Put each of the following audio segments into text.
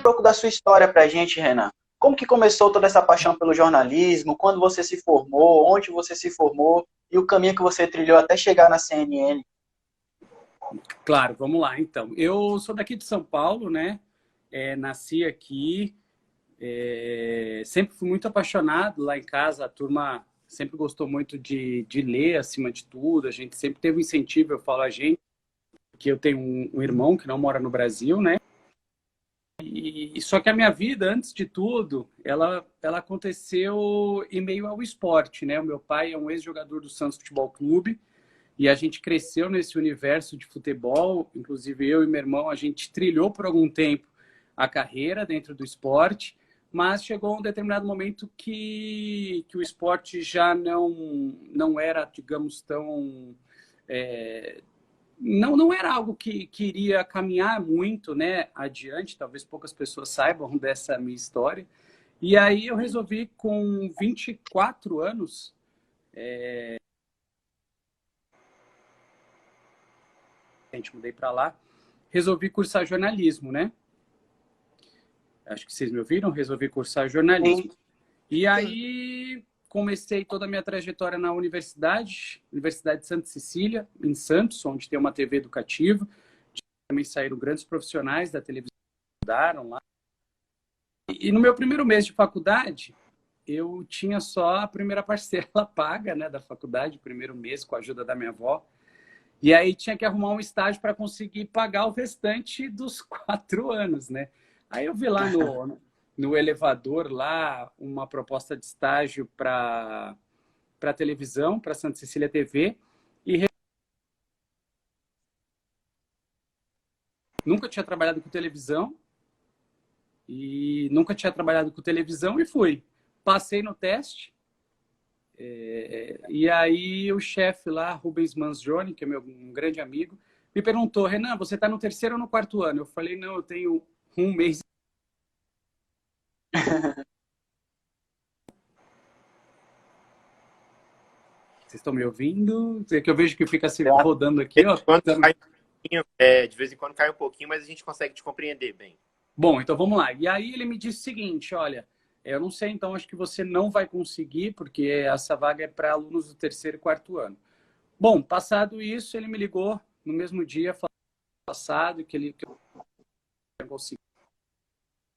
pouco da sua história para a gente, Renan. Como que começou toda essa paixão pelo jornalismo? Quando você se formou? Onde você se formou? E o caminho que você trilhou até chegar na CNN? Claro, vamos lá, então. Eu sou daqui de São Paulo, né? Nasci aqui. Sempre fui muito apaixonado lá em casa. A turma sempre gostou muito de ler, acima de tudo. A gente sempre teve um incentivo, eu falo a gente, que eu tenho um irmão que não mora no Brasil, né? E só que a minha vida, antes de tudo, ela aconteceu em meio ao esporte, né? O meu pai é um ex-jogador do Santos Futebol Clube e a gente cresceu nesse universo de futebol. Inclusive eu e meu irmão, a gente trilhou por algum tempo a carreira dentro do esporte, mas chegou um determinado momento que o esporte já não era, digamos, tão... não era algo que queria caminhar muito, né, adiante. Talvez poucas pessoas saibam dessa minha história. E aí eu resolvi, com 24 anos, a gente mudei para lá, resolvi cursar jornalismo, né? Acho que vocês me ouviram, resolvi cursar jornalismo. Sim. E aí comecei toda a minha trajetória na Universidade de Santa Cecília, em Santos, onde tem uma TV educativa. Também saíram grandes profissionais da televisão que estudaram lá. E no meu primeiro mês de faculdade, eu tinha só a primeira parcela paga, né, da faculdade, primeiro mês, com a ajuda da minha avó. E aí tinha que arrumar um estágio para conseguir pagar o restante dos 4 anos, né? Aí eu vi lá no elevador lá uma proposta de estágio para televisão, para Santa Cecília TV, e nunca tinha trabalhado com televisão, e fui. Passei no teste, e aí o chefe lá, Rubens Manzoni, que é um grande amigo, me perguntou: Renan, você está no terceiro ou no quarto ano? Eu falei: não, eu tenho um mês. Vocês estão me ouvindo? É que eu vejo que fica se rodando aqui, ó. De vez em quando cai um pouquinho, mas a gente consegue te compreender bem. Bom, então vamos lá. E aí ele me disse o seguinte: olha, eu não sei, então acho que você não vai conseguir, porque essa vaga é para alunos do terceiro e quarto ano. Bom, passado isso, ele me ligou no mesmo dia, passado, que eu tinha conseguido.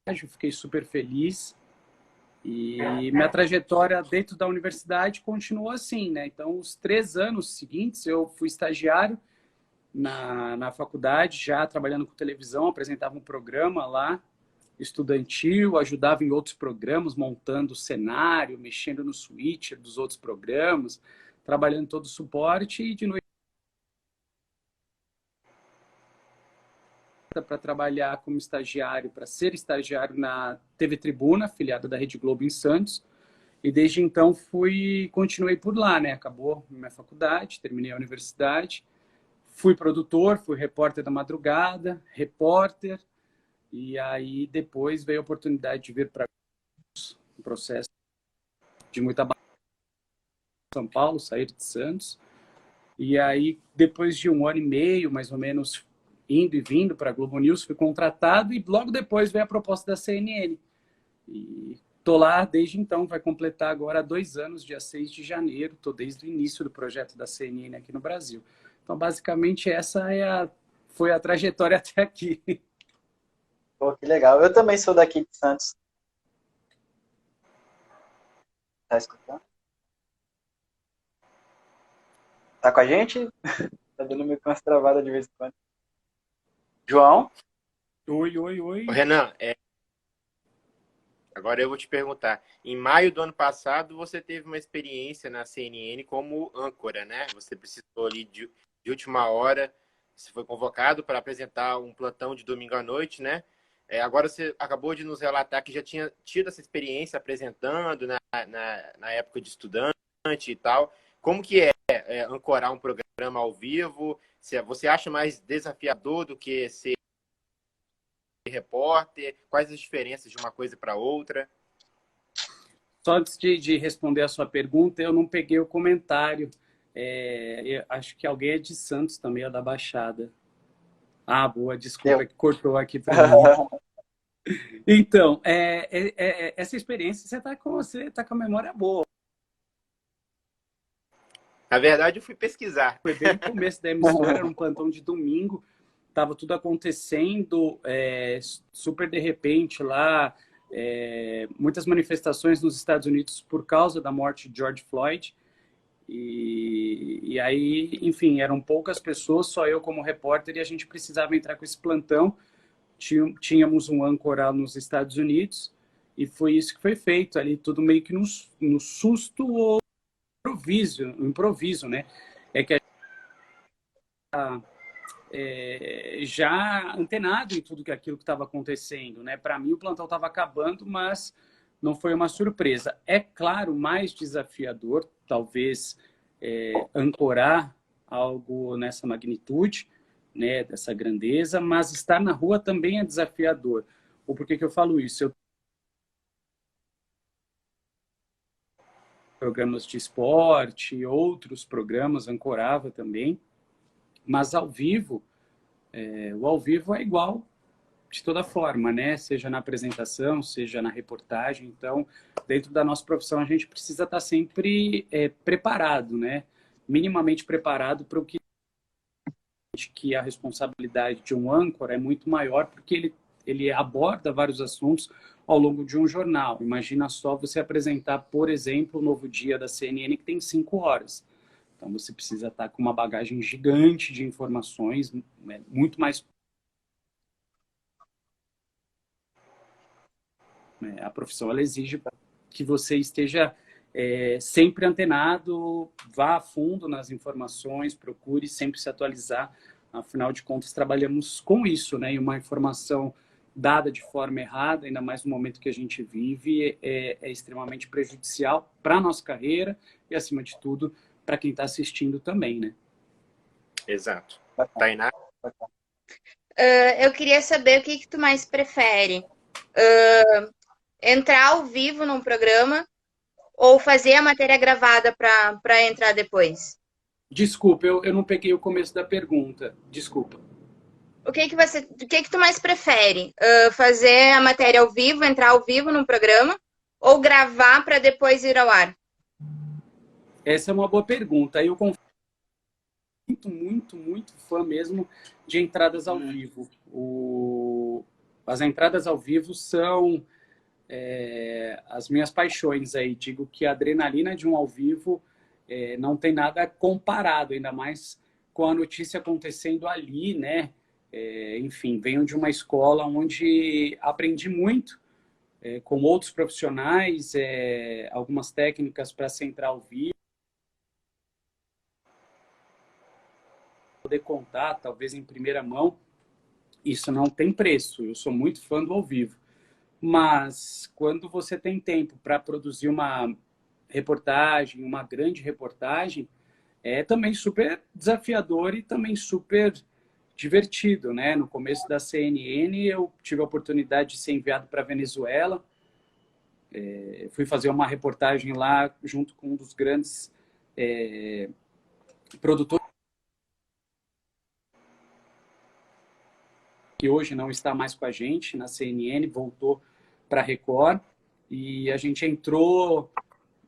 Eu fiquei super feliz. E minha trajetória dentro da universidade continuou assim, né? Então, os 3 anos seguintes, eu fui estagiário na faculdade, já trabalhando com televisão, apresentava um programa lá, estudantil, ajudava em outros programas, montando o cenário, mexendo no switcher dos outros programas, trabalhando todo o suporte, e de noite para trabalhar como estagiário, para ser estagiário na TV Tribuna, afiliada da Rede Globo em Santos. E desde então continuei por lá, né? Acabou minha faculdade, terminei a universidade, fui produtor, fui repórter da madrugada, repórter, e aí depois veio a oportunidade de vir para um processo de muita São Paulo, sair de Santos. E aí, depois de 1 ano e meio, mais ou menos, indo e vindo para a Globo News, fui contratado, e logo depois veio a proposta da CNN. E estou lá desde então, vai completar agora 2 anos, dia 6 de janeiro. Estou desde o início do projeto da CNN aqui no Brasil. Então, basicamente, essa foi a trajetória até aqui. Pô, que legal. Eu também sou daqui de Santos. Tá escutando? Tá com a gente? Tá dando meio que umas travadas de vez em quando. João? Oi, oi, oi. Renan, agora eu vou te perguntar. Em maio do ano passado, você teve uma experiência na CNN como âncora, né? Você precisou ali de última hora, você foi convocado para apresentar um plantão de domingo à noite, né? Agora você acabou de nos relatar que já tinha tido essa experiência apresentando na época de estudante e tal. Como que é ancorar um programa ao vivo? Você acha mais desafiador do que ser repórter? Quais as diferenças de uma coisa para outra? Só antes de responder a sua pergunta, eu não peguei o comentário. Acho que alguém é de Santos também, é da Baixada. Ah, boa, desculpa, Eu. que cortou aqui para mim. Então, essa experiência você tá com a memória boa. Na verdade, eu fui pesquisar. Foi bem no começo da emissora, era um plantão de domingo, estava tudo acontecendo super de repente lá, muitas manifestações nos Estados Unidos por causa da morte de George Floyd. E aí, enfim, eram poucas pessoas, só eu como repórter, e a gente precisava entrar com esse plantão. Tínhamos um âncora nos Estados Unidos, e foi isso que foi feito ali, tudo meio que no susto ou improviso, né? É que já antenado em tudo aquilo que estava acontecendo, né? Para mim o plantão estava acabando, mas não foi uma surpresa. É claro, mais desafiador, talvez, ancorar algo nessa magnitude, né? Dessa grandeza, mas estar na rua também é desafiador. Ou por que eu falo isso? Eu programas de esporte, outros programas ancorava também, mas ao vivo, o ao vivo é igual de toda forma, né? Seja na apresentação, seja na reportagem. Então, dentro da nossa profissão, a gente precisa estar sempre preparado, né? Minimamente preparado para o que a responsabilidade de um âncora é muito maior, porque ele aborda vários assuntos ao longo de um jornal. Imagina só você apresentar, por exemplo, o Novo Dia da CNN, que tem 5 horas. Então, você precisa estar com uma bagagem gigante de informações, muito mais. A profissão ela exige que você esteja sempre antenado, vá a fundo nas informações, procure sempre se atualizar. Afinal de contas, trabalhamos com isso, né? E uma informação dada de forma errada, ainda mais no momento que a gente vive, é extremamente prejudicial para a nossa carreira e, acima de tudo, para quem está assistindo também, né? Exato. Tainá? Eu queria saber o que tu mais prefere. Entrar ao vivo num programa ou fazer a matéria gravada para entrar depois? Desculpa, eu não peguei o começo da pergunta. Desculpa. O que tu mais prefere? Fazer a matéria ao vivo, entrar ao vivo num programa ou gravar para depois ir ao ar? Essa é uma boa pergunta. Eu confio muito fã mesmo de entradas ao vivo. As entradas ao vivo são as minhas paixões aí. Digo que a adrenalina de um ao vivo não tem nada comparado, ainda mais com a notícia acontecendo ali, né? Enfim, venho de uma escola onde aprendi muito com outros profissionais, algumas técnicas para se entrar ao vivo, poder contar, talvez em primeira mão. Isso não tem preço. Eu sou muito fã do ao vivo. Mas quando você tem tempo para produzir uma reportagem, uma grande reportagem, é também super desafiador e também super divertido, né? No começo da CNN, eu tive a oportunidade de ser enviado para a Venezuela. Fui fazer uma reportagem lá junto com um dos grandes produtores, que hoje não está mais com a gente na CNN, voltou para a Record, e a gente entrou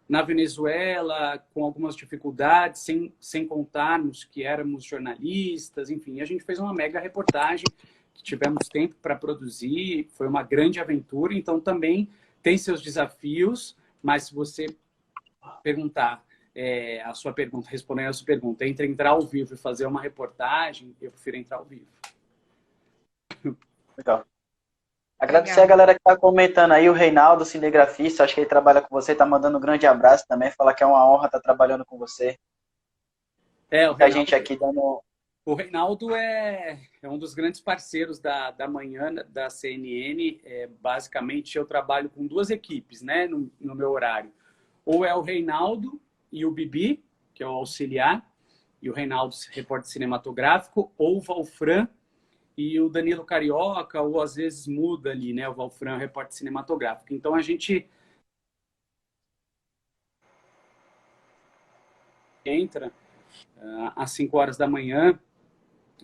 na Venezuela com algumas dificuldades, sem contarmos que éramos jornalistas, enfim, a gente fez uma mega reportagem, que tivemos tempo para produzir, foi uma grande aventura, então também tem seus desafios, mas se você perguntar a sua pergunta, responder a sua pergunta, entre entrar ao vivo e fazer uma reportagem, eu prefiro entrar ao vivo. Legal. Agradecer a galera que está comentando aí, o Reinaldo, cinegrafista, acho que ele trabalha com você, tá mandando um grande abraço também, falar que é uma honra estar trabalhando com você. A gente aqui dando... O Reinaldo é um dos grandes parceiros da manhã da CNN. Basicamente, eu trabalho com 2 equipes, né, no meu horário. Ou é o Reinaldo e o Bibi, que é o auxiliar, e o Reinaldo, repórter cinematográfico, ou o Valfran e o Danilo Carioca, ou às vezes muda ali, né? O Valfran, repórter cinematográfico. Então, a gente entra às 5 horas da manhã,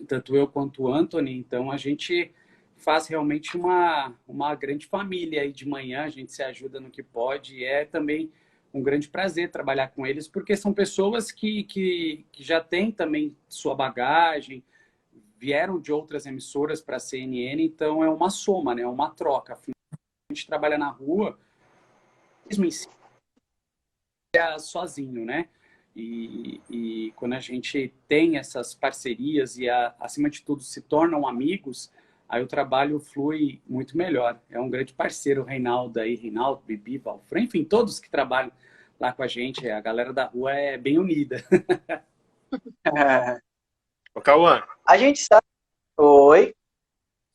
tanto eu quanto o Anthony. Então, a gente faz realmente uma grande família aí de manhã, a gente se ajuda no que pode, e é também um grande prazer trabalhar com eles, porque são pessoas que já têm também sua bagagem, vieram de outras emissoras para a CNN, então é uma soma, né? É uma troca. Afinal, a gente trabalha na rua, mesmo em si, sozinho, né? E quando a gente tem essas parcerias e, acima de tudo, se tornam amigos, aí o trabalho flui muito melhor. É um grande parceiro, o Reinaldo aí, Reinaldo, Bibi, Valfran, enfim, todos que trabalham lá com a gente, a galera da rua é bem unida. Ô, Cauã, A gente sabe. Oi.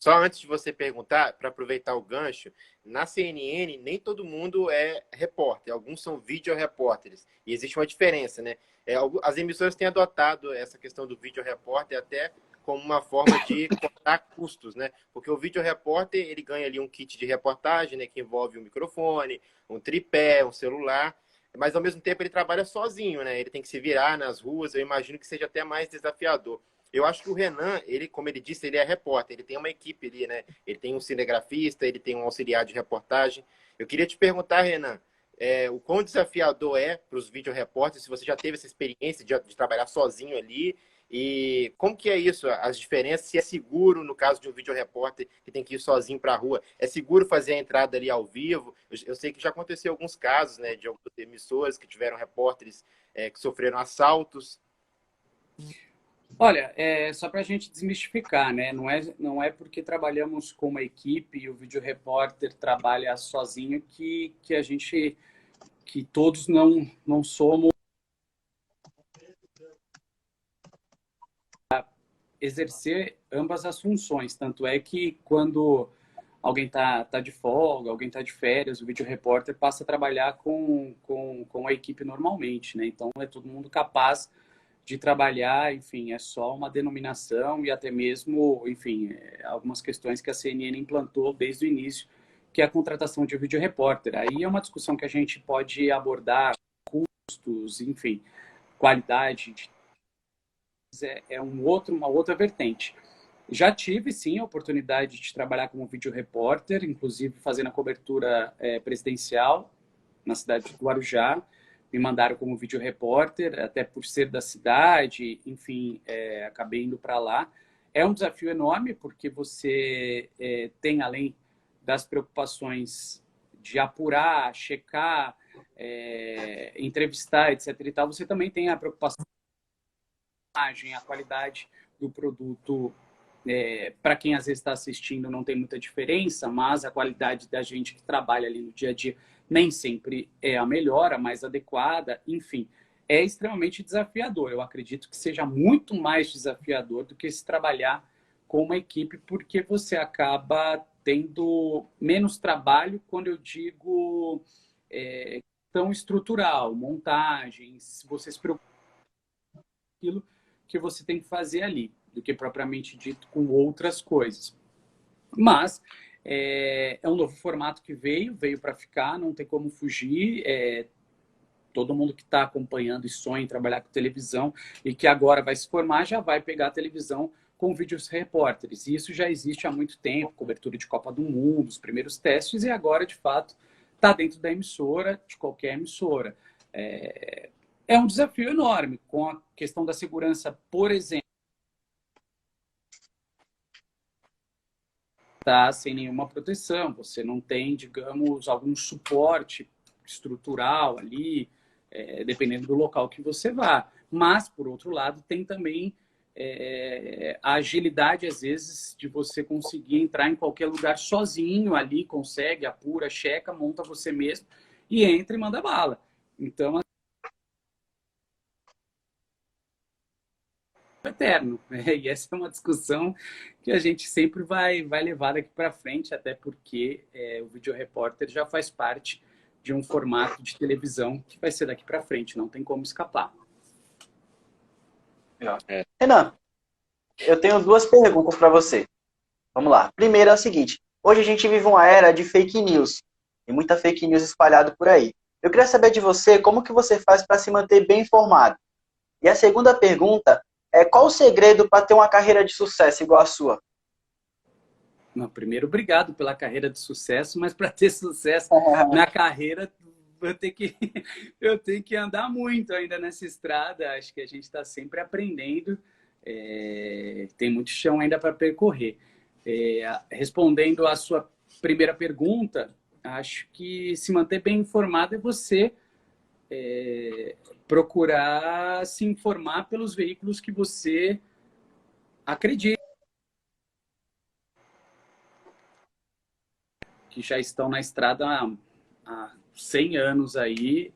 só antes de você perguntar, para aproveitar o gancho, na CNN nem todo mundo é repórter, alguns são videorepórteres. E existe uma diferença, né? As emissoras têm adotado essa questão do videorepórter até como uma forma de cortar custos, né? Porque o videorepórter, ele ganha ali um kit de reportagem, né? Que envolve um microfone, um tripé, um celular, mas ao mesmo tempo ele trabalha sozinho, né? Ele tem que se virar nas ruas, eu imagino que seja até mais desafiador. Eu acho que o Renan, ele, como ele disse, ele é repórter, ele tem uma equipe ali, né? Ele tem um cinegrafista, ele tem um auxiliar de reportagem. Eu queria te perguntar, Renan, o quão desafiador é para os videorepórteres, se você já teve essa experiência de trabalhar sozinho ali, e como que é isso, as diferenças, se é seguro no caso de um videorepórter que tem que ir sozinho para a rua, é seguro fazer a entrada ali ao vivo? Eu sei que já aconteceu alguns casos, né, de algumas emissoras que tiveram repórteres que sofreram assaltos. Olha, só para a gente desmistificar, né? Não é porque trabalhamos com uma equipe e o videorepórter trabalha sozinho que a gente, que todos não somos exercer ambas as funções. Tanto é que quando alguém tá de folga, alguém tá de férias, o videorepórter passa a trabalhar com a equipe normalmente, né? Então é todo mundo capaz de trabalhar, enfim, é só uma denominação e até mesmo, enfim, algumas questões que a CNN implantou desde o início, que é a contratação de videorepórter. Aí é uma discussão que a gente pode abordar, custos, enfim, qualidade, uma outra vertente. Já tive, sim, a oportunidade de trabalhar como videorepórter, inclusive fazendo a cobertura presidencial na cidade do Guarujá. Me mandaram como videorepórter, até por ser da cidade, enfim, acabei indo para lá. É um desafio enorme, porque você tem, além das preocupações de apurar, checar, entrevistar, etc. e tal, você também tem a preocupação da imagem, a qualidade do produto. Para quem às vezes está assistindo não tem muita diferença, mas a qualidade da gente que trabalha ali no dia a dia nem sempre é a melhor, a mais adequada, enfim, é extremamente desafiador. Eu acredito que seja muito mais desafiador do que se trabalhar com uma equipe, porque você acaba tendo menos trabalho quando eu digo questão estrutural, montagens, você se preocupa com aquilo que você tem que fazer ali, do que propriamente dito com outras coisas. Mas é um novo formato que veio para ficar, não tem como fugir. Todo mundo que está acompanhando e sonha em trabalhar com televisão e que agora vai se formar, já vai pegar a televisão com vídeos repórteres. E isso já existe há muito tempo, cobertura de Copa do Mundo, os primeiros testes, e agora, de fato, está dentro da emissora, de qualquer emissora. É um desafio enorme, com a questão da segurança, por exemplo, tá sem nenhuma proteção, você não tem, digamos, algum suporte estrutural ali, dependendo do local que você vá. Mas, por outro lado, tem também a agilidade, às vezes, de você conseguir entrar em qualquer lugar sozinho ali, consegue, apura, checa, monta você mesmo e entra e manda bala. Então, eterno. E essa é uma discussão que a gente sempre vai levar daqui para frente, até porque o videorepórter já faz parte de um formato de televisão que vai ser daqui para frente, não tem como escapar. Renan, eu tenho duas perguntas para você. Vamos lá. Primeiro é o seguinte, hoje a gente vive uma era de fake news, tem muita fake news espalhada por aí. Eu queria saber de você como que você faz para se manter bem informado. E a segunda pergunta qual o segredo para ter uma carreira de sucesso igual a sua? Não, primeiro, obrigado pela carreira de sucesso, mas para ter sucesso na carreira, eu tenho que andar muito ainda nessa estrada. Acho que a gente está sempre aprendendo. Tem muito chão ainda para percorrer. Respondendo à sua primeira pergunta, acho que se manter bem informado é você procurar se informar pelos veículos que você acredita, que já estão na estrada há 100 anos aí.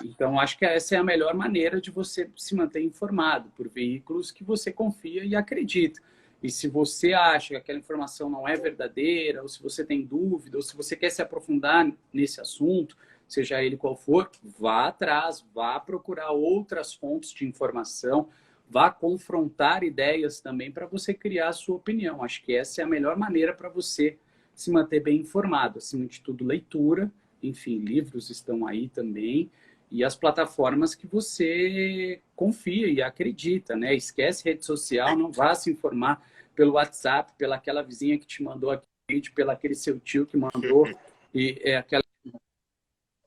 Então, acho que essa é a melhor maneira de você se manter informado por veículos que você confia e acredita. E se você acha que aquela informação não é verdadeira, ou se você tem dúvida, ou se você quer se aprofundar nesse assunto, seja ele qual for, vá atrás, vá procurar outras fontes de informação, vá confrontar ideias também para você criar a sua opinião. Acho que essa é a melhor maneira para você se manter bem informado. Acima de tudo, leitura. Enfim, livros estão aí também. E as plataformas que você confia e acredita, né? Esquece rede social, não vá se informar pelo WhatsApp, pela aquela vizinha que te mandou aquele vídeo, pelo aquele seu tio que mandou, e aquele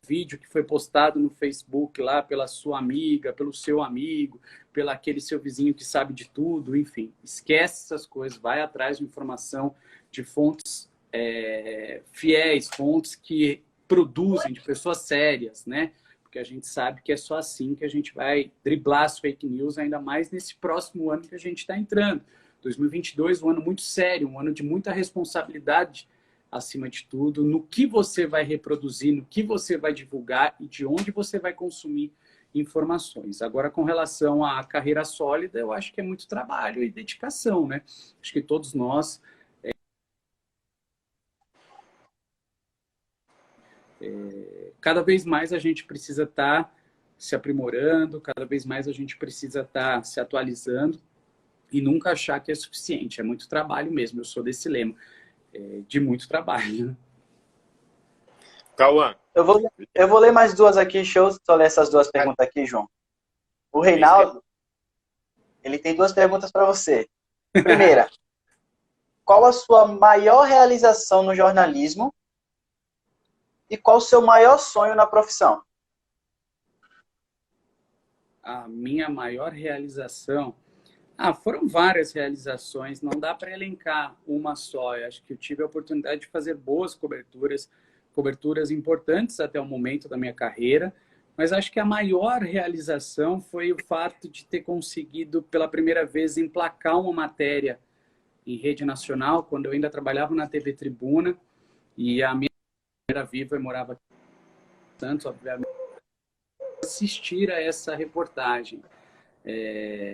vídeo que foi postado no Facebook lá pela sua amiga, pelo seu amigo, pelo aquele seu vizinho que sabe de tudo, enfim. Esquece essas coisas, vai atrás de informação de fontes fiéis, fontes que produzem, de pessoas sérias, né? Porque a gente sabe que é só assim que a gente vai driblar as fake news, ainda mais nesse próximo ano que a gente está entrando. 2022, um ano muito sério, um ano de muita responsabilidade, acima de tudo, no que você vai reproduzir, no que você vai divulgar e de onde você vai consumir informações. Agora, com relação à carreira sólida, eu acho que é muito trabalho e dedicação, né? Acho que todos nós cada vez mais a gente precisa estar se aprimorando, cada vez mais a gente precisa estar se atualizando e nunca achar que é suficiente. É muito trabalho mesmo, eu sou desse lema, de muito trabalho. Cauã. Eu vou ler mais duas aqui, deixa eu só ler essas duas perguntas aqui, João. O Reinaldo, ele tem duas perguntas para você. Primeira, qual a sua maior realização no jornalismo? E qual o seu maior sonho na profissão? A minha maior realização... foram várias realizações, não dá para elencar uma só. Eu acho que eu tive a oportunidade de fazer boas coberturas importantes até o momento da minha carreira, mas acho que a maior realização foi o fato de ter conseguido, pela primeira vez, emplacar uma matéria em rede nacional, quando eu ainda trabalhava na TV Tribuna, e a minha era viva e morava aqui em Santos, obviamente, assistir a essa reportagem.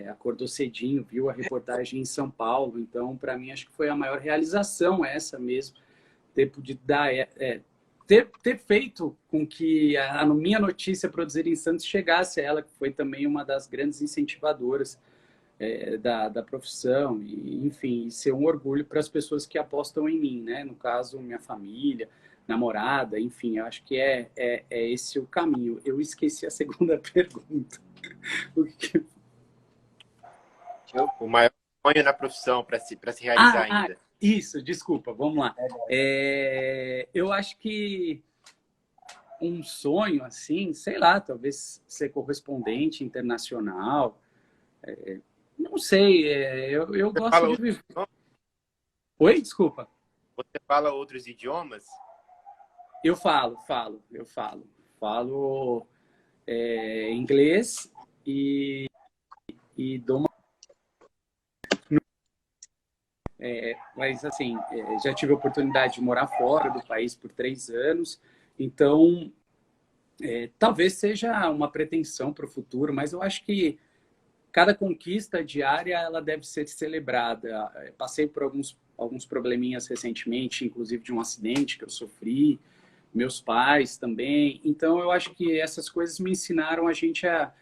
Acordou cedinho, viu a reportagem em São Paulo, então para mim acho que foi a maior realização essa mesmo, ter feito com que a minha notícia Produzir em Santos chegasse a ela, que foi também uma das grandes incentivadoras da profissão, e enfim, ser um orgulho para as pessoas que apostam em mim, né? No caso, minha família, namorada, enfim, eu acho que é esse o caminho. Eu esqueci a segunda pergunta. O maior sonho na profissão para se realizar ainda. Isso, desculpa, vamos lá. Eu acho que um sonho, assim, sei lá, talvez ser correspondente internacional, não sei, eu gosto de viver... Oi, desculpa. Você fala outros idiomas? Eu falo. Falo inglês e dou uma... mas, assim, já tive a oportunidade de morar fora do país por 3 anos, então, talvez seja uma pretensão para o futuro, mas eu acho que cada conquista diária ela deve ser celebrada. Passei por alguns probleminhas recentemente, inclusive de um acidente que eu sofri, meus pais também. Então, eu acho que essas coisas me ensinaram a gente a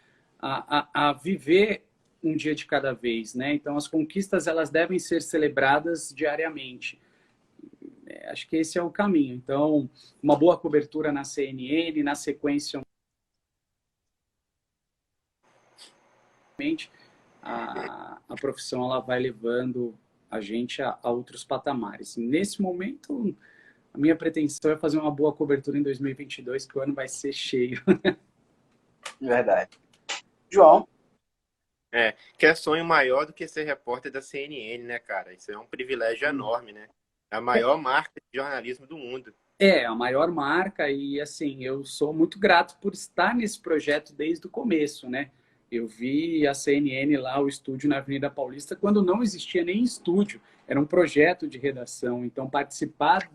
viver um dia de cada vez, né? Então, as conquistas elas devem ser celebradas diariamente. Acho que esse é o caminho. Então, uma boa cobertura na CNN, na sequência, a profissão ela vai levando a gente a outros patamares. Nesse momento, a minha pretensão é fazer uma boa cobertura em 2022, que o ano vai ser cheio. Verdade. João? Que é sonho maior do que ser repórter da CNN, né, cara? Isso é um privilégio enorme, né? É a maior marca de jornalismo do mundo. É, a maior marca e, assim, eu sou muito grato por estar nesse projeto desde o começo, né? Eu vi a CNN lá, o estúdio na Avenida Paulista, quando não existia nem estúdio, era um projeto de redação. Então, participar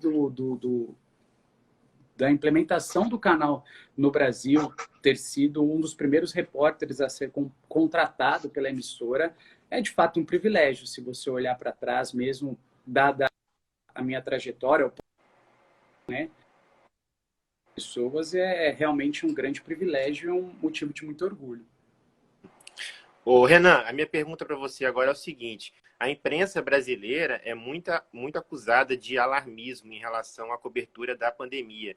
da implementação do canal no Brasil, ter sido um dos primeiros repórteres a ser contratado pela emissora, é de fato um privilégio. Se você olhar para trás mesmo, dada a minha trajetória, né, pessoas, é realmente um grande privilégio e um motivo de muito orgulho. Ô, Renan, a minha pergunta para você agora é o seguinte: a imprensa brasileira é muito acusada de alarmismo em relação à cobertura da pandemia.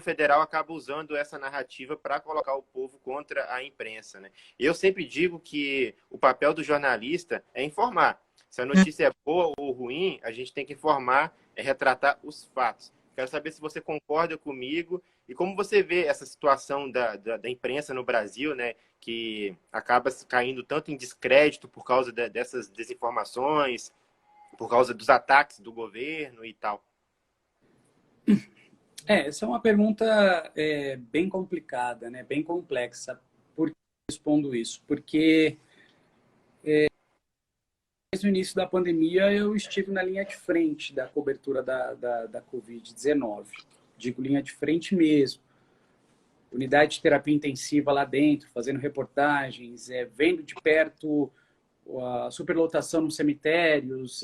O federal acaba usando essa narrativa para colocar o povo contra a imprensa, né? Eu sempre digo que o papel do jornalista é informar. Se a notícia é boa ou ruim, a gente tem que informar, retratar os fatos. Quero saber se você concorda comigo e como você vê essa situação da imprensa no Brasil, né, que acaba caindo tanto em descrédito por causa dessas desinformações, por causa dos ataques do governo e tal. Essa é uma pergunta bem complicada, né? Bem complexa. Por que eu respondo isso? Porque desde o início da pandemia eu estive na linha de frente da cobertura da Covid-19. Digo linha de frente mesmo. Unidade de terapia intensiva lá dentro, fazendo reportagens, vendo de perto a superlotação nos cemitérios,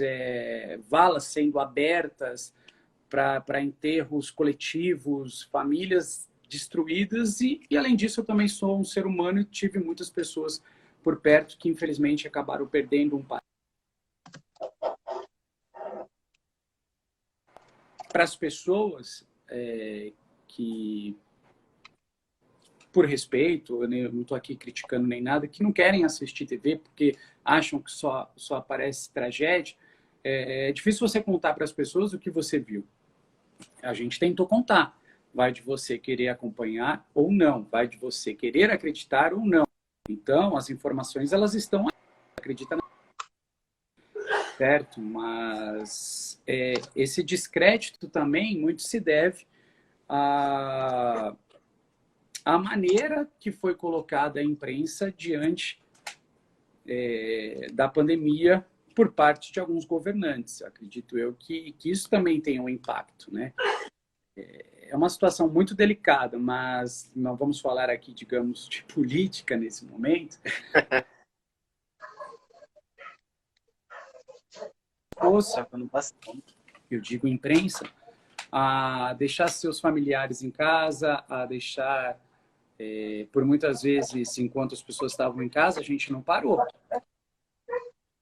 valas sendo abertas para enterros coletivos, famílias destruídas e, além disso, eu também sou um ser humano e tive muitas pessoas por perto que, infelizmente, acabaram perdendo um pai. Para as pessoas que, por respeito, eu não estou aqui criticando nem nada, que não querem assistir TV porque acham que só aparece tragédia, é difícil você contar para as pessoas o que você viu. A gente tentou contar. Vai de você querer acompanhar ou não. Vai de você querer acreditar ou não. Então, as informações, elas estão aí. Acredita certo? Mas esse descrédito também muito se deve à maneira que foi colocada a imprensa diante da pandemia por parte de alguns governantes. Acredito eu que isso também tem um impacto, né? É uma situação muito delicada, mas não vamos falar aqui, digamos, de política nesse momento. Ouça, eu digo imprensa, a deixar seus familiares em casa, a deixar, por muitas vezes, enquanto as pessoas estavam em casa, a gente não parou.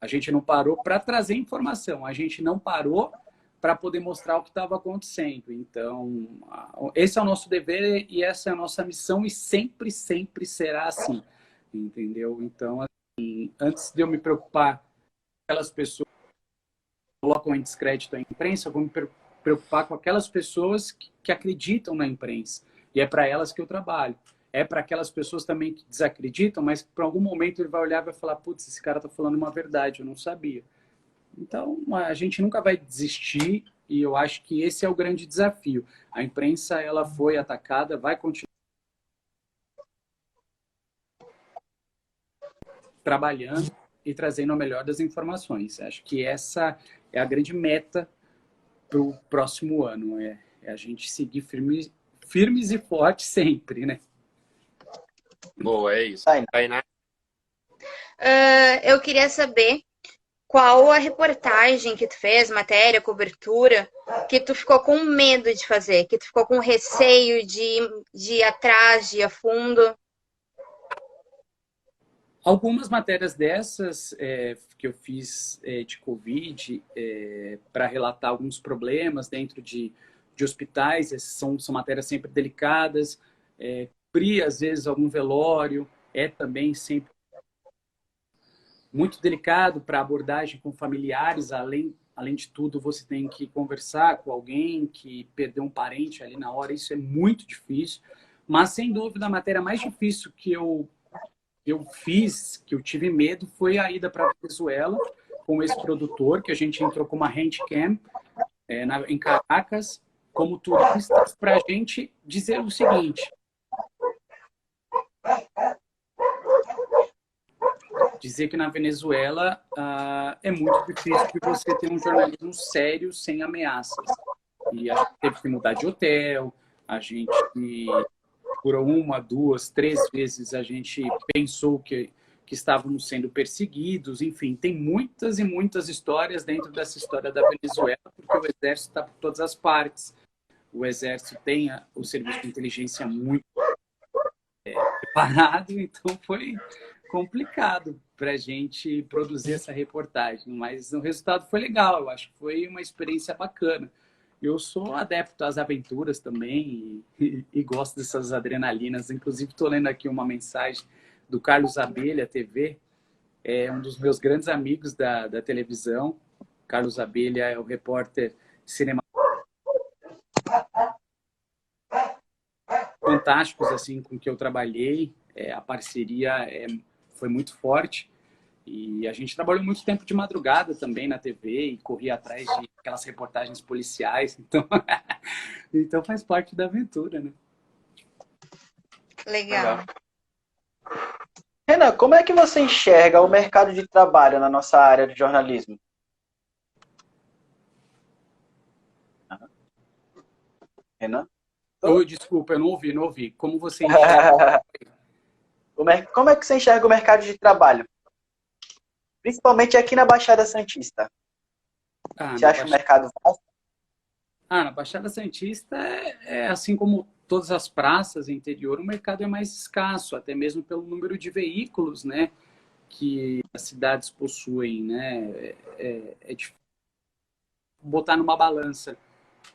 A gente não parou para trazer informação, a gente não parou para poder mostrar o que estava acontecendo. Então, esse é o nosso dever e essa é a nossa missão e sempre, sempre será assim, entendeu? Então, assim, antes de eu me preocupar com aquelas pessoas que colocam em descrédito a imprensa, eu vou me preocupar com aquelas pessoas que acreditam na imprensa. E é para elas que eu trabalho. É para aquelas pessoas também que desacreditam, mas que por algum momento ele vai olhar e vai falar, putz, esse cara está falando uma verdade, eu não sabia. Então, a gente nunca vai desistir e eu acho que esse é o grande desafio. A imprensa, ela foi atacada, vai continuar trabalhando e trazendo a melhor das informações. Acho que essa é a grande meta para o próximo ano. É a gente seguir firmes e fortes sempre, né? Boa, é isso. Tainá? Eu queria saber qual a reportagem que tu fez, matéria, cobertura, que tu ficou com medo de fazer, que tu ficou com receio de ir atrás, de ir a fundo. Algumas matérias dessas que eu fiz de Covid para relatar alguns problemas dentro de hospitais, são matérias sempre delicadas, cobrir, às vezes, algum velório. É também sempre muito delicado para abordagem com familiares. Além de tudo, você tem que conversar com alguém que perdeu um parente ali na hora. Isso é muito difícil. Mas, sem dúvida, a matéria mais difícil que eu fiz, que eu tive medo, foi a ida para a Venezuela com esse produtor, que a gente entrou com uma handcam em Caracas, como turistas, para a gente dizer o seguinte: dizer que na Venezuela é muito difícil que você tenha um jornalismo sério sem ameaças. E a gente teve que mudar de hotel, a gente, por uma, duas, três vezes, a gente pensou que estávamos sendo perseguidos. Enfim, tem muitas e muitas histórias dentro dessa história da Venezuela, porque o exército está por todas as partes. O exército tem o serviço de inteligência muito preparado, então foi complicado para a gente produzir essa reportagem, mas o resultado foi legal. Eu acho que foi uma experiência bacana. Eu sou adepto às aventuras também e gosto dessas adrenalinas. Inclusive, estou lendo aqui uma mensagem do Carlos Abelha TV, é um dos meus grandes amigos da televisão. Carlos Abelha é o repórter cinema fantásticos assim com que eu trabalhei. A parceria foi muito forte e a gente trabalhou muito tempo de madrugada também na TV e corria atrás de aquelas reportagens policiais. Então, então faz parte da aventura, né? Legal. Renan, como é que você enxerga o mercado de trabalho na nossa área de jornalismo? Renan? Desculpa, eu não ouvi. Como você enxerga? Como é que você enxerga o mercado de trabalho? Principalmente aqui na Baixada Santista. Você acha o mercado vasto? Na Baixada Santista assim como todas as praças interior, o mercado é mais escasso, até mesmo pelo número de veículos, né, que as cidades possuem, né? É difícil botar numa balança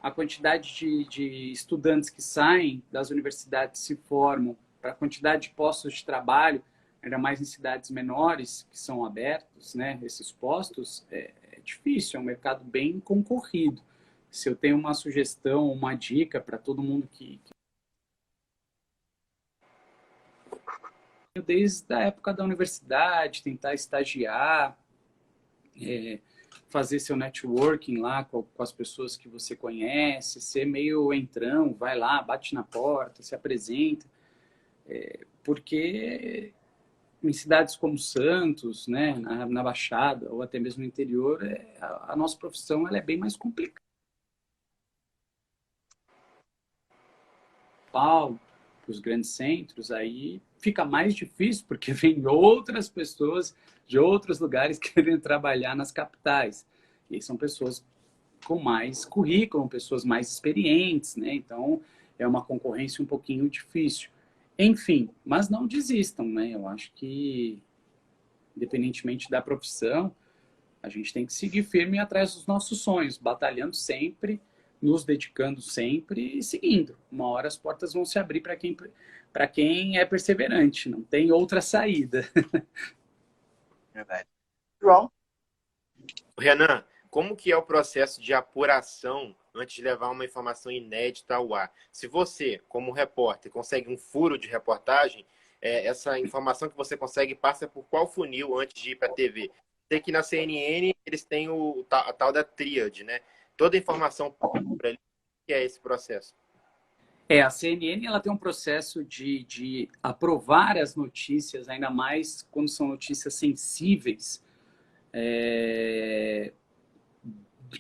a quantidade de estudantes que saem das universidades, se formam, para a quantidade de postos de trabalho, ainda mais em cidades menores que são abertos, né? Esses postos, é difícil, é um mercado bem concorrido. Se eu tenho uma sugestão, uma dica para todo mundo que desde a época da universidade, tentar estagiar, fazer seu networking lá com as pessoas que você conhece, ser meio entrão, vai lá, bate na porta, se apresenta, porque em cidades como Santos, né, na Baixada ou até mesmo no interior, a nossa profissão ela é bem mais complicada. Paulo, para os grandes centros, aí fica mais difícil, porque vem outras pessoas de outros lugares querendo trabalhar nas capitais. E são pessoas com mais currículo, pessoas mais experientes, né? Então, é uma concorrência um pouquinho difícil. Enfim, mas não desistam, né? Eu acho que, independentemente da profissão, a gente tem que seguir firme atrás dos nossos sonhos, batalhando sempre, nos dedicando sempre e seguindo. Uma hora as portas vão se abrir para quem é perseverante, não tem outra saída. Verdade. João? Renan, como que é o processo de apuração antes de levar uma informação inédita ao ar? Se você, como repórter, consegue um furo de reportagem, essa informação que você consegue passa por qual funil antes de ir para a TV? Sei que na CNN eles têm a tal da tríade, né? Toda a informação para ele, que é esse processo? A CNN ela tem um processo de aprovar as notícias, ainda mais quando são notícias sensíveis,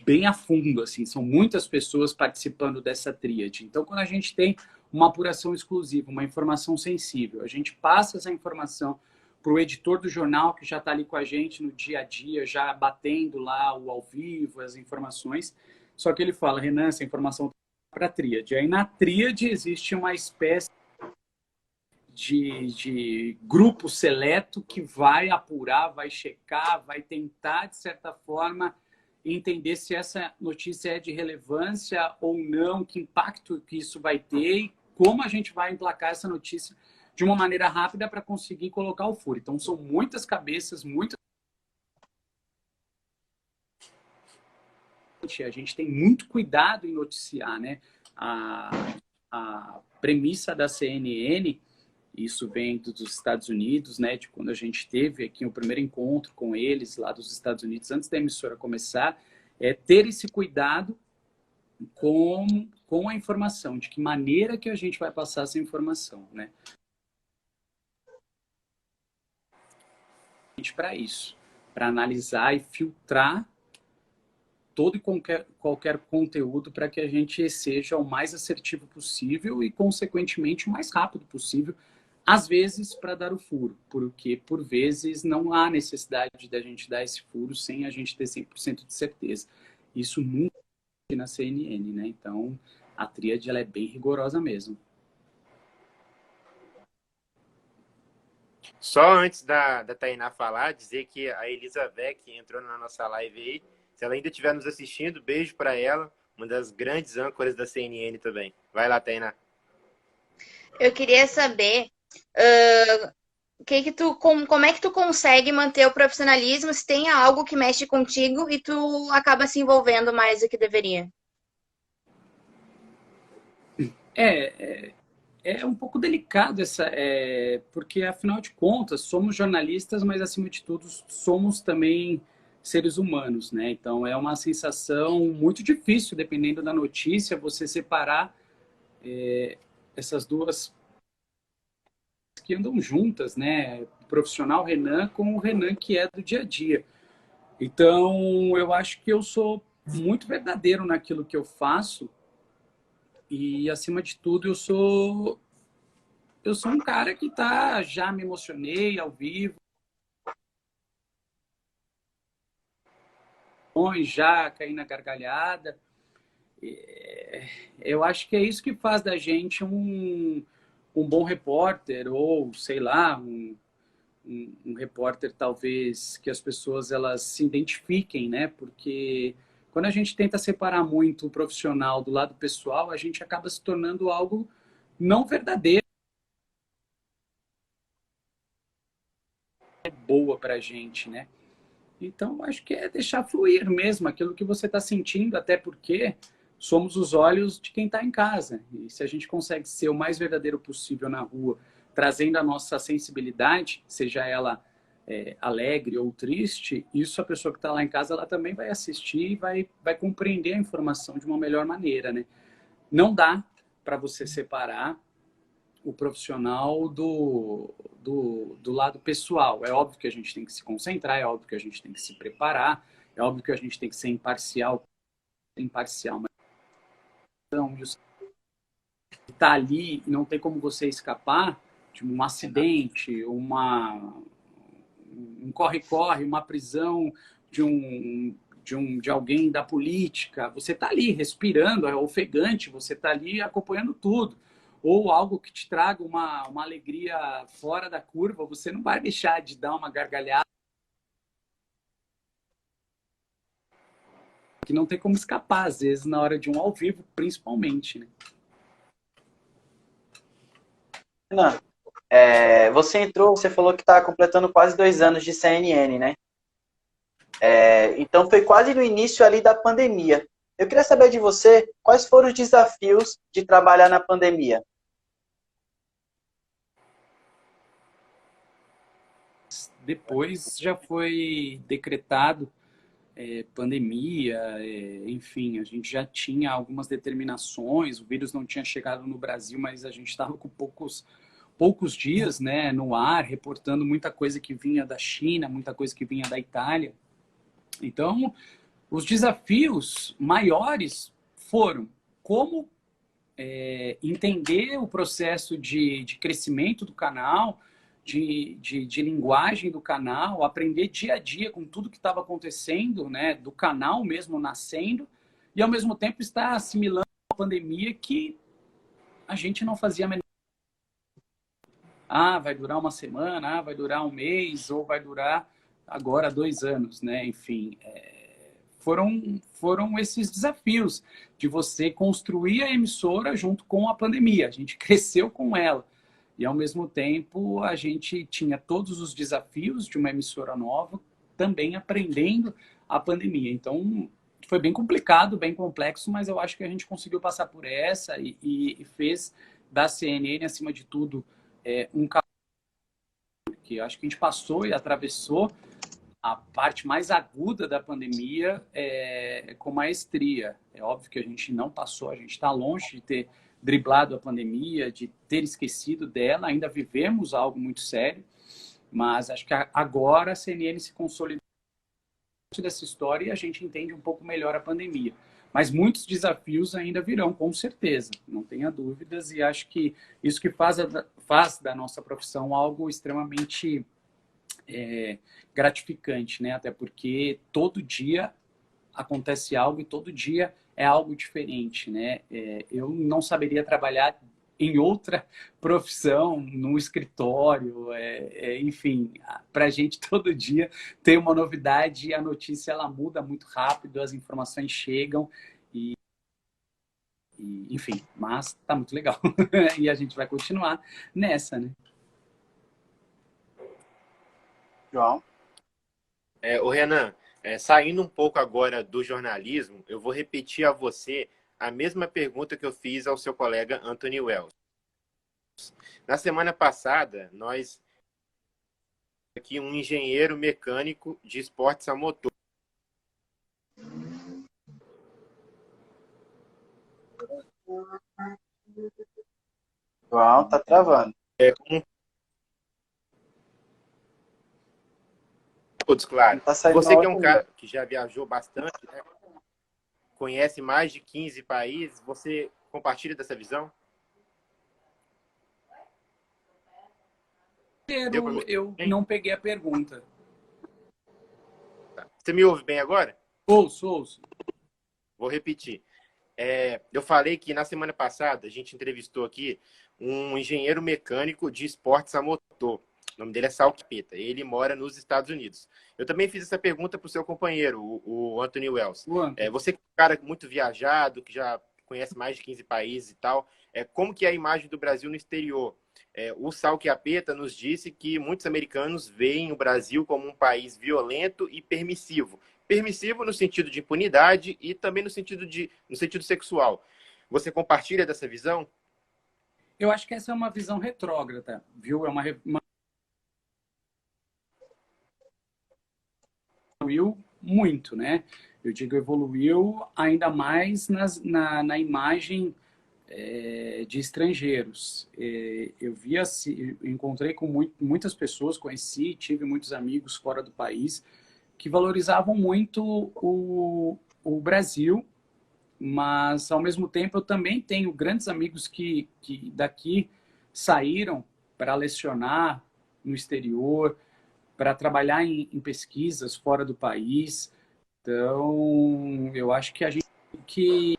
bem a fundo, assim, são muitas pessoas participando dessa tríade. Então, quando a gente tem uma apuração exclusiva, uma informação sensível, a gente passa essa informação para o editor do jornal, que já está ali com a gente no dia a dia, já batendo lá o ao vivo, as informações, só que ele fala, Renan, essa informação para a tríade. Aí na tríade existe uma espécie de grupo seleto que vai apurar, vai checar, vai tentar, de certa forma, entender se essa notícia é de relevância ou não, que impacto que isso vai ter e como a gente vai emplacar essa notícia de uma maneira rápida para conseguir colocar o furo. Então, são muitas cabeças, muitas... A gente tem muito cuidado em noticiar, né? A premissa da CNN, isso vem dos Estados Unidos, né? De quando a gente teve aqui o primeiro encontro com eles lá dos Estados Unidos, antes da emissora começar, é ter esse cuidado com a informação, de que maneira que a gente vai passar essa informação, né? Para isso, para analisar e filtrar todo e qualquer conteúdo para que a gente seja o mais assertivo possível e, consequentemente, o mais rápido possível, às vezes, para dar o furo, porque, por vezes, não há necessidade da gente dar esse furo sem a gente ter 100% de certeza. Isso nunca na CNN, né? Então, a tríade ela é bem rigorosa mesmo. Só antes da Tainá falar, dizer que a Elizabeth entrou na nossa live aí. Se ela ainda estiver nos assistindo, beijo para ela, uma das grandes âncoras da CNN também. Vai lá, Tainá. Eu queria saber como é que tu consegue manter o profissionalismo se tem algo que mexe contigo e tu acaba se envolvendo mais do que deveria? É um pouco delicado porque, afinal de contas, somos jornalistas, mas, acima de tudo, somos também seres humanos, né? Então, é uma sensação muito difícil, dependendo da notícia, você separar essas duas que andam juntas, né? O profissional Renan com o Renan que é do dia a dia. Então, eu acho que eu sou muito verdadeiro naquilo que eu faço e, acima de tudo, eu sou um cara que já me emocionei ao vivo, já caí na gargalhada. Eu acho que é isso que faz da gente um bom repórter, ou sei lá, um repórter talvez que as pessoas elas se identifiquem, né? Porque quando a gente tenta separar muito o profissional do lado pessoal, a gente acaba se tornando algo não verdadeiro. Boa pra gente, né? Então, acho que é deixar fluir mesmo aquilo que você está sentindo, até porque somos os olhos de quem está em casa. E se a gente consegue ser o mais verdadeiro possível na rua, trazendo a nossa sensibilidade, seja ela alegre ou triste, isso a pessoa que está lá em casa ela também vai assistir e vai compreender a informação de uma melhor maneira, né? Não dá para você separar o profissional do lado pessoal. É óbvio que a gente tem que se concentrar, é óbvio que a gente tem que se preparar, é óbvio que a gente tem que ser imparcial, mas não, está ali e não tem como você escapar de um acidente, um corre-corre, uma prisão de alguém da política. Você está ali respirando, é ofegante, você está ali acompanhando tudo. Ou algo que te traga uma alegria fora da curva, você não vai deixar de dar uma gargalhada. Que não tem como escapar, às vezes, na hora de um ao vivo, principalmente, né? Renan, você entrou, você falou que está completando quase 2 anos de CNN, né? Então foi quase no início ali da pandemia. Eu queria saber de você, quais foram os desafios de trabalhar na pandemia? Depois já foi decretado pandemia, enfim, a gente já tinha algumas determinações, o vírus não tinha chegado no Brasil, mas a gente estava com poucos dias, né, no ar, reportando muita coisa que vinha da China, muita coisa que vinha da Itália. Então, os desafios maiores foram como entender o processo de crescimento do canal, de linguagem do canal, aprender dia a dia com tudo que estava acontecendo, né, do canal mesmo nascendo, e ao mesmo tempo estar assimilando a pandemia que a gente não fazia a menor. Vai durar uma semana, vai durar um mês, ou vai durar agora 2 anos, né? Enfim, foram esses desafios de você construir a emissora junto com a pandemia. A gente cresceu com ela. E, ao mesmo tempo, a gente tinha todos os desafios de uma emissora nova, também aprendendo a pandemia. Então, foi bem complicado, bem complexo, mas eu acho que a gente conseguiu passar por essa e fez da CNN, acima de tudo, um caminho que acho que a gente passou e atravessou a parte mais aguda da pandemia com maestria. É óbvio que a gente não passou, a gente está longe de ter driblado a pandemia, de ter esquecido dela, ainda vivemos algo muito sério, mas acho que agora a CNN se consolidou dessa história e a gente entende um pouco melhor a pandemia. Mas muitos desafios ainda virão, com certeza, não tenha dúvidas, e acho que isso que faz da nossa profissão algo extremamente gratificante, né? Até porque todo dia acontece algo e todo dia é algo diferente, né? Eu não saberia trabalhar em outra profissão, num escritório, enfim, para a gente todo dia tem uma novidade, a notícia ela muda muito rápido, as informações chegam enfim, mas tá muito legal e a gente vai continuar nessa, né? João? Ô Renan, saindo um pouco agora do jornalismo, eu vou repetir a você a mesma pergunta que eu fiz ao seu colega Anthony Wells. Na semana passada, nós aqui um engenheiro mecânico de esportes a motor. João, tá travando. Todos, claro. Tá saindo Você uma que é um outra cara que já viajou bastante, né? Conhece mais de 15 países, você compartilha dessa visão? Eu não peguei a pergunta. Você me ouve bem agora? Ouço. Vou repetir. Eu falei que na semana passada a gente entrevistou aqui um engenheiro mecânico de esportes a motor. O nome dele é Sal Capeta. Ele mora nos Estados Unidos. Eu também fiz essa pergunta para o seu companheiro, o Anthony Wells. Você que é um cara muito viajado, que já conhece mais de 15 países e tal, como que é a imagem do Brasil no exterior? O Sal Capeta nos disse que muitos americanos veem o Brasil como um país violento e permissivo. Permissivo no sentido de impunidade e também no sentido sexual. Você compartilha dessa visão? Eu acho que essa é uma visão retrógrada, viu? Evoluiu muito, né? Eu digo evoluiu ainda mais na imagem de estrangeiros. Eu encontrei com muitas pessoas, conheci, tive muitos amigos fora do país que valorizavam muito o Brasil, mas, ao mesmo tempo, eu também tenho grandes amigos que daqui saíram para lecionar no exterior, para trabalhar em pesquisas fora do país. Então, eu acho que a gente tem que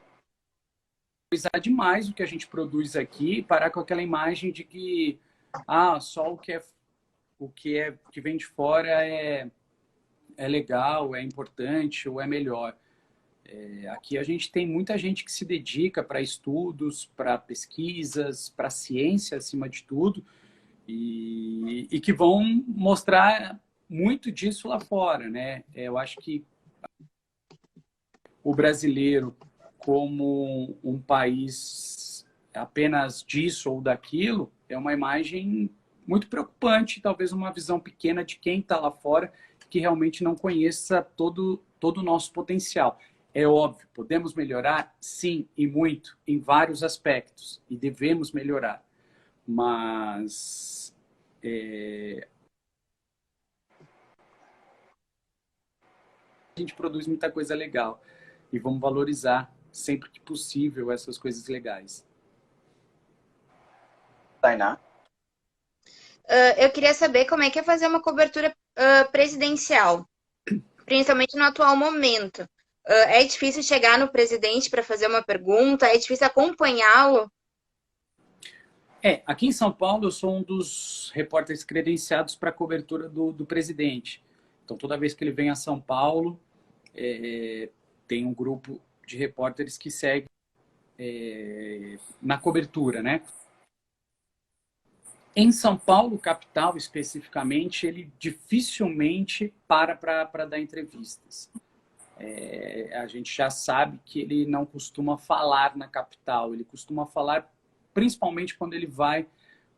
valorizar demais o que a gente produz aqui e parar com aquela imagem de que só que vem de fora é legal, é importante ou é melhor. Aqui a gente tem muita gente que se dedica para estudos, para pesquisas, para ciência acima de tudo, e que vão mostrar muito disso lá fora, né? Eu acho que o brasileiro, como um país apenas disso ou daquilo, é uma imagem muito preocupante, talvez uma visão pequena de quem está lá fora, que realmente não conheça todo o nosso potencial. É óbvio, podemos melhorar? Sim, e muito, em vários aspectos, e devemos melhorar. Mas a gente produz muita coisa legal e vamos valorizar sempre que possível essas coisas legais. Tainá? Eu queria saber como é que é fazer uma cobertura presidencial, principalmente no atual momento. É difícil chegar no presidente para fazer uma pergunta? É difícil acompanhá-lo? Aqui em São Paulo eu sou um dos repórteres credenciados para a cobertura do presidente. Então toda vez que ele vem a São Paulo, tem um grupo de repórteres que segue na cobertura, né? Em São Paulo, capital, especificamente, ele dificilmente para dar entrevistas. A gente já sabe que ele não costuma falar na capital, ele costuma falar principalmente quando ele vai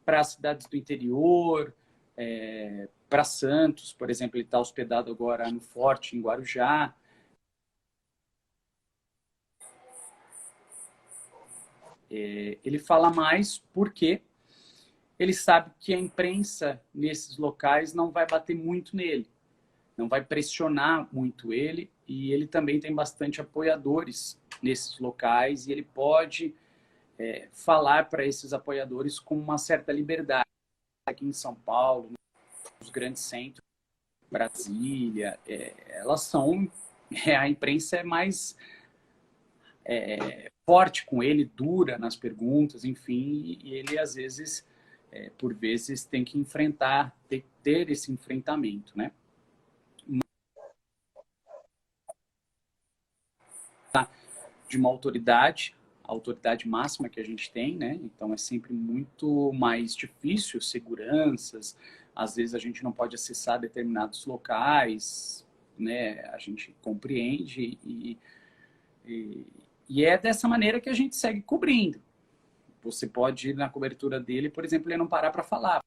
para as cidades do interior, para Santos, por exemplo, ele está hospedado agora no Forte, em Guarujá. Ele fala mais porque ele sabe que a imprensa nesses locais não vai bater muito nele, não vai pressionar muito ele, e ele também tem bastante apoiadores nesses locais, e ele pode falar para esses apoiadores com uma certa liberdade. Aqui em São Paulo, nos grandes centros, Brasília, elas são... a imprensa é mais forte com ele, dura nas perguntas, enfim, e ele às vezes, por vezes, tem que enfrentar, ter esse enfrentamento, né? De uma autoridade, a autoridade máxima que a gente tem, né? Então é sempre muito mais difícil, seguranças, às vezes a gente não pode acessar determinados locais, né? A gente compreende e é dessa maneira que a gente segue cobrindo. Você pode ir na cobertura dele, por exemplo, ele não parar para falar.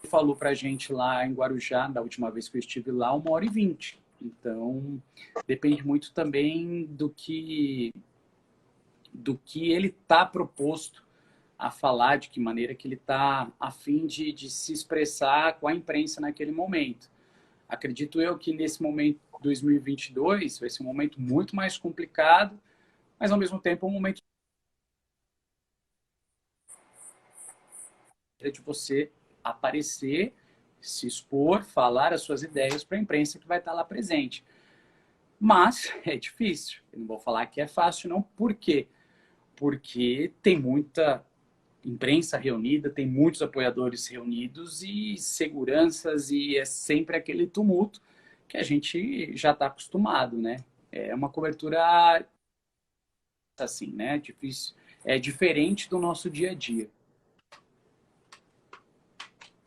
Ele falou para a gente lá em Guarujá, da última vez que eu estive lá, 1h20. Então, depende muito também do que ele está proposto a falar, de que maneira que ele está a fim de se expressar com a imprensa naquele momento. Acredito eu que nesse momento, 2022, vai ser um momento muito mais complicado, mas ao mesmo tempo um momento de você aparecer, se expor, falar as suas ideias para a imprensa que vai estar lá presente. Mas é difícil. Eu não vou falar que é fácil, não. Por quê? Porque tem muita imprensa reunida, tem muitos apoiadores reunidos e seguranças, e é sempre aquele tumulto que a gente já está acostumado, né? É uma cobertura assim, né? Difícil. É diferente do nosso dia a dia.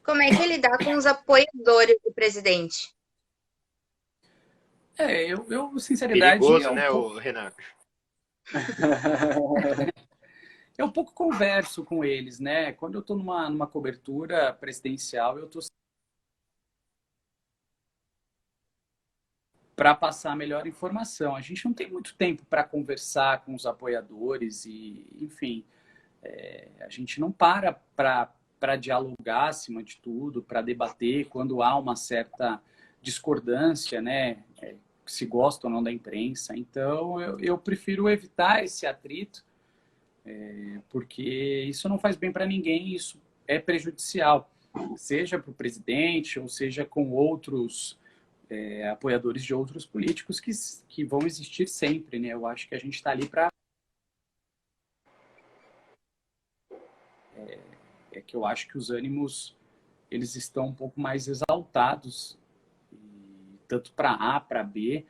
Como é que ele dá com os apoiadores do presidente? Eu sinceridade... Perigoso, né, Renan? Eu um pouco converso com eles, né? Quando eu estou numa cobertura presidencial, eu estou para passar a melhor informação. A gente não tem muito tempo para conversar com os apoiadores e, enfim, a gente não para dialogar acima de tudo, para debater quando há uma certa discordância, né? Se gosta ou não da imprensa. Então, eu prefiro evitar esse atrito, porque isso não faz bem para ninguém, isso é prejudicial, seja para o presidente ou seja com outros apoiadores de outros políticos que vão existir sempre, né? Eu acho que a gente está ali para... que eu acho que os ânimos, eles estão um pouco mais exaltados, tanto para A, para B,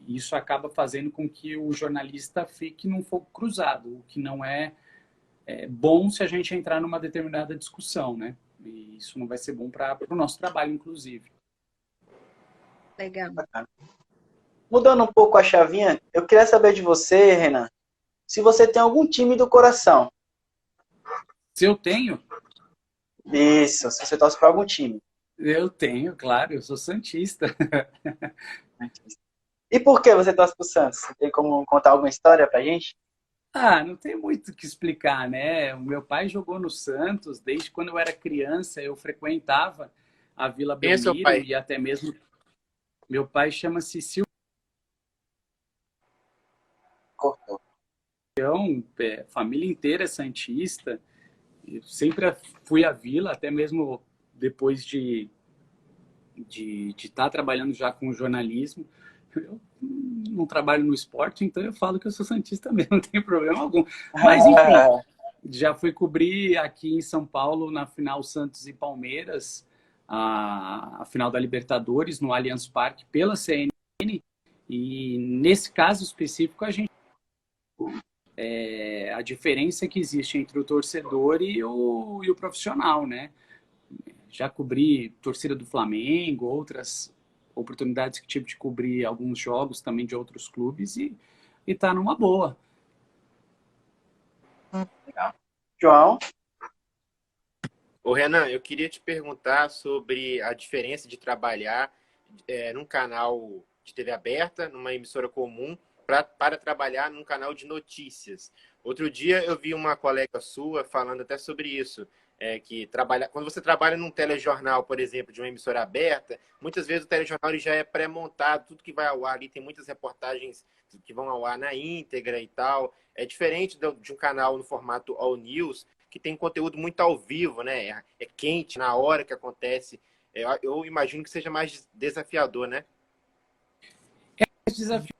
e isso acaba fazendo com que o jornalista fique num fogo cruzado, o que não é bom se a gente entrar numa determinada discussão, né? E isso não vai ser bom para o nosso trabalho, inclusive. Legal. Mudando um pouco a chavinha, eu queria saber de você, Renan, se você tem algum time do coração. Se eu tenho? Isso, se você torce para algum time. Eu tenho, claro, eu sou santista. E por que você torce para o Santos? Você tem como contar alguma história pra gente? Não tem muito o que explicar, né? O meu pai jogou no Santos, desde quando eu era criança, eu frequentava a Vila Belmiro e até mesmo... Meu pai chama-se Silvio. Cortou. Então, família inteira é santista. Eu sempre fui à Vila, até mesmo depois de estar trabalhando já com jornalismo. Eu não trabalho no esporte, então eu falo que eu sou santista mesmo, não tem problema algum. Mas, enfim, já fui cobrir aqui em São Paulo, na final Santos e Palmeiras, a final da Libertadores no Allianz Parque pela CNN, e nesse caso específico a diferença que existe entre o torcedor e o profissional, né? Já cobri torcida do Flamengo, outras oportunidades que tive de cobrir alguns jogos também de outros clubes e tá numa boa. Legal. João? Ô, Renan, eu queria te perguntar sobre a diferença de trabalhar num canal de TV aberta, numa emissora comum, para trabalhar num canal de notícias. Outro dia eu vi uma colega sua falando até sobre isso, que quando você trabalha num telejornal, por exemplo, de uma emissora aberta, muitas vezes o telejornal ele já é pré-montado, tudo que vai ao ar ali, tem muitas reportagens que vão ao ar na íntegra e tal. É diferente de um canal no formato All News, que tem conteúdo muito ao vivo, né? É quente na hora que acontece. Eu imagino que seja mais desafiador, né? Desafiador,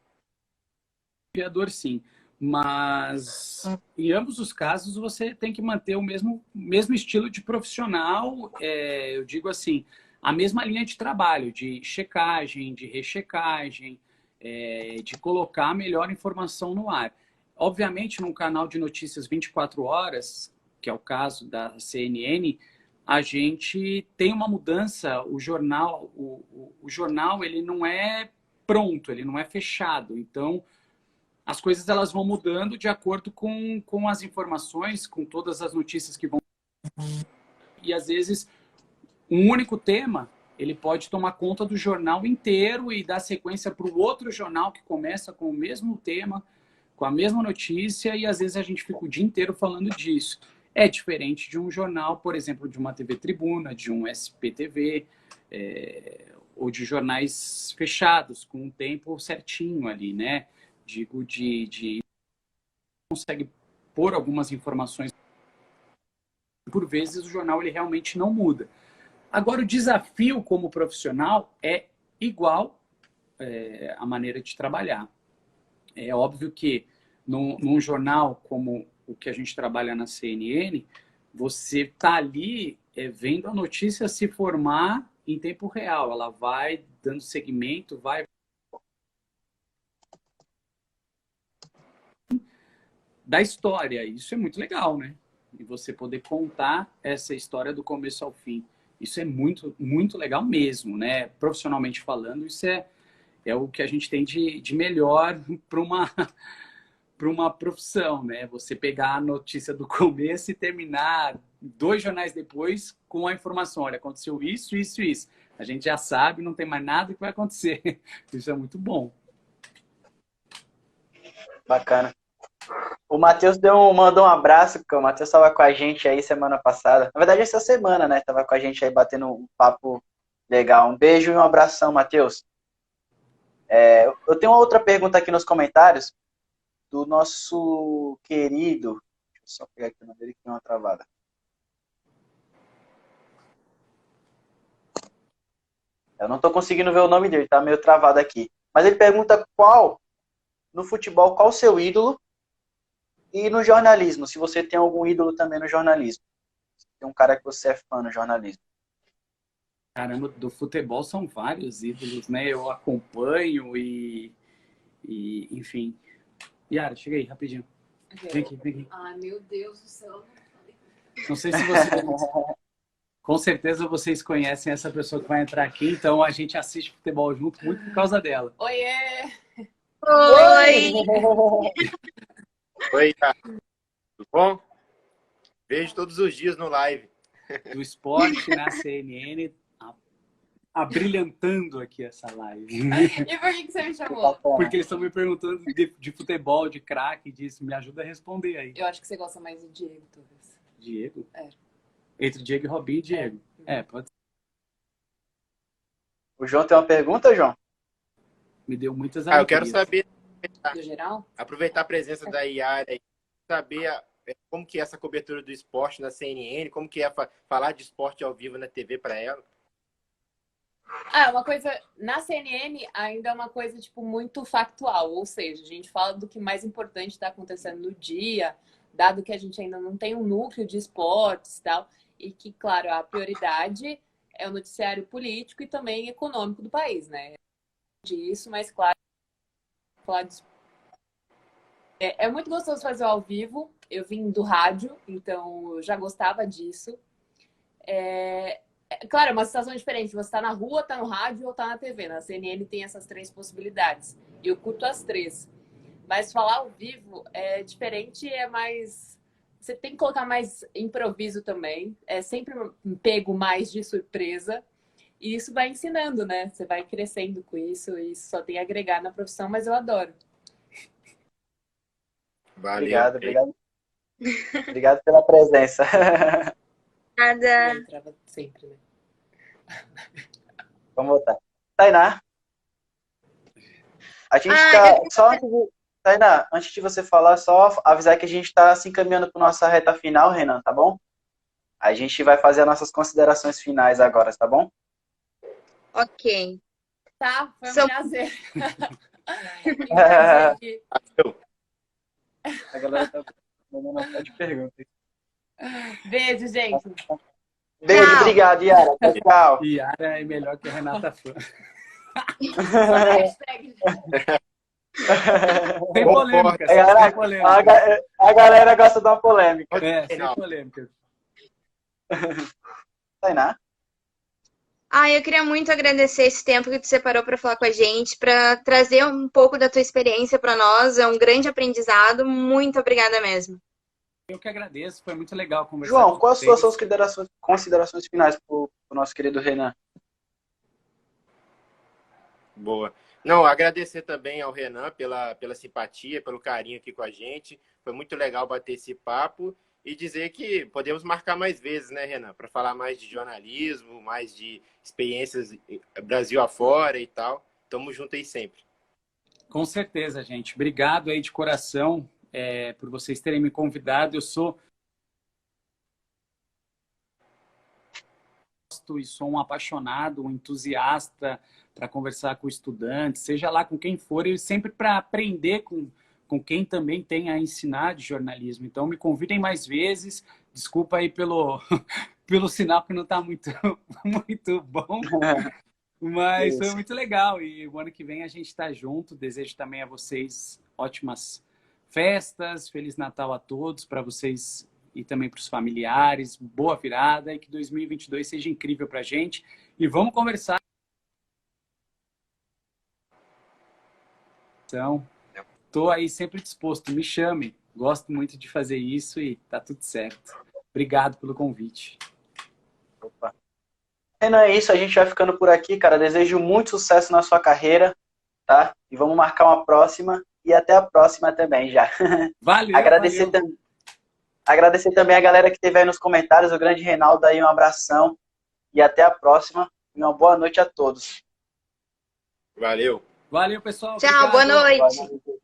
sim. Mas em ambos os casos você tem que manter o mesmo estilo de profissional, eu digo assim, a mesma linha de trabalho, de checagem, de rechecagem, de colocar a melhor informação no ar. Obviamente, num canal de notícias 24 horas, que é o caso da CNN, a gente tem uma mudança, o jornal ele não é pronto, ele não é fechado. Então, as coisas elas vão mudando de acordo com as informações, com todas as notícias que vão. E às vezes um único tema ele pode tomar conta do jornal inteiro e dar sequência para o outro jornal que começa com o mesmo tema, com a mesma notícia, e às vezes a gente fica o dia inteiro falando disso. É diferente de um jornal, por exemplo, de uma TV Tribuna, de um SPTV, ou de jornais fechados, com um tempo certinho ali, né? Digo, consegue pôr algumas informações. Por vezes o jornal ele realmente não muda. Agora, o desafio como profissional é igual a maneira de trabalhar. É óbvio que num jornal como o que a gente trabalha na CNN, você está ali vendo a notícia se formar em tempo real. Ela vai dando seguimento, vai da história. Isso é muito legal, né? E você poder contar essa história do começo ao fim. Isso é muito, muito legal mesmo, né? Profissionalmente falando, isso é o que a gente tem de melhor para uma profissão, né? Você pegar a notícia do começo e terminar 2 jornais depois com a informação. Olha, aconteceu isso, isso e isso. A gente já sabe, não tem mais nada que vai acontecer. Isso é muito bom. Bacana. O Matheus mandou um abraço, porque o Matheus estava com a gente aí semana passada. Na verdade, essa semana, né? Tava com a gente aí batendo um papo legal. Um beijo e um abração, Matheus. Eu tenho uma outra pergunta aqui nos comentários do nosso querido. Deixa eu só pegar aqui o nome dele que tem uma travada. Eu não estou conseguindo ver o nome dele, tá meio travado aqui. Mas ele pergunta no futebol, qual o seu ídolo? E no jornalismo, se você tem algum ídolo também no jornalismo. Tem um cara que você é fã no jornalismo. Caramba, do futebol são vários ídolos, né? Eu acompanho enfim. Yara, chega aí, rapidinho. Vem aqui. Ai, meu Deus do céu. Não sei se vocês... Com certeza vocês conhecem essa pessoa que vai entrar aqui, então a gente assiste futebol junto muito por causa dela. Oiê! Oi! Oi, cara. Tudo bom? Vejo todos os dias no live. Do esporte na CNN, abrilhantando aqui essa live. E por que você me chamou? Porque eles estão me perguntando de futebol, de craque, disso. Me ajuda a responder aí. Eu acho que você gosta mais do Diego, talvez. Diego? É. Entre Diego e Robinho e Diego. Pode ser. O João tem uma pergunta, João? Me deu muitas Eu quero alegrias. saber, Do geral? aproveitar a presença da Yara e saber como que é essa cobertura do esporte na CNN, como que é falar de esporte ao vivo na TV para ela. Uma coisa... Na CNN ainda é uma coisa, tipo, muito factual. Ou seja, a gente fala do que mais importante está acontecendo no dia, dado que a gente ainda não tem um núcleo de esportes e tal. E que, claro, a prioridade é o noticiário político e também econômico do país, né? Disso, mas claro, falar disso. É muito gostoso fazer ao vivo. Eu vim do rádio, então eu já gostava disso. Claro, é uma situação diferente. Você está na rua, está no rádio ou está na TV. Na CNN tem essas três possibilidades. E eu curto as três. Mas falar ao vivo é diferente, é mais... Você tem que colocar mais improviso também. É sempre um pego mais de surpresa. E isso vai ensinando, né? Você vai crescendo com isso. E isso só tem a agregar na profissão, mas eu adoro. Valeu. Obrigado. Obrigado pela presença. Nada. Eu entrava sempre, né? Vamos voltar. Tainá. A gente só Tainá, antes de você falar, só avisar que a gente está se encaminhando para nossa reta final, Renan, tá bom? A gente vai fazer as nossas considerações finais agora, tá bom? Ok. Tá, foi um prazer. A galera tá mandando uma série de perguntas. Beijo, gente. Beijo, Tchau. obrigado, Yara. Tchau. Yara é melhor que a Renata Fã. Hashtag. Sem polêmica, sem polêmica. A galera gosta de uma polêmica. Sem polêmica. Tainá? Eu queria muito agradecer esse tempo que tu separou para falar com a gente, para trazer um pouco da tua experiência para nós. É um grande aprendizado. Muito obrigada mesmo. Eu que agradeço, foi muito legal conversar João, com quais vocês. são as suas considerações finais para o nosso querido Renan? Boa. Não, agradecer também ao Renan pela simpatia, pelo carinho aqui com a gente. Foi muito legal bater esse papo e dizer que podemos marcar mais vezes, né, Renan? Para falar mais de jornalismo, mais de experiências Brasil afora e tal. Tamo junto aí sempre. Com certeza, gente. Obrigado aí de coração por vocês terem me convidado. Eu sou e sou um apaixonado, um entusiasta para conversar com estudantes, seja lá com quem for, e sempre para aprender com quem também tem a ensinar de jornalismo. Então, me convidem mais vezes. Desculpa aí pelo sinal que não está muito, muito bom, mas foi muito legal. E o ano que vem a gente está junto. Desejo também a vocês ótimas festas, Feliz Natal a todos, para vocês e também para os familiares. Boa virada e que 2022 seja incrível para a gente. E vamos conversar. Então, estou aí sempre disposto. Me chame. Gosto muito de fazer isso e tá tudo certo. Obrigado pelo convite. Opa. Renan, é isso. A gente vai ficando por aqui, cara. Desejo muito sucesso na sua carreira, tá? E vamos marcar uma próxima. E até a próxima também, já. Valeu, Agradecer também a galera que esteve aí nos comentários. O grande Reinaldo aí, um abração. E até a próxima. E uma boa noite a todos. Valeu. Valeu, pessoal. Tchau, Obrigado. boa noite. Boa noite.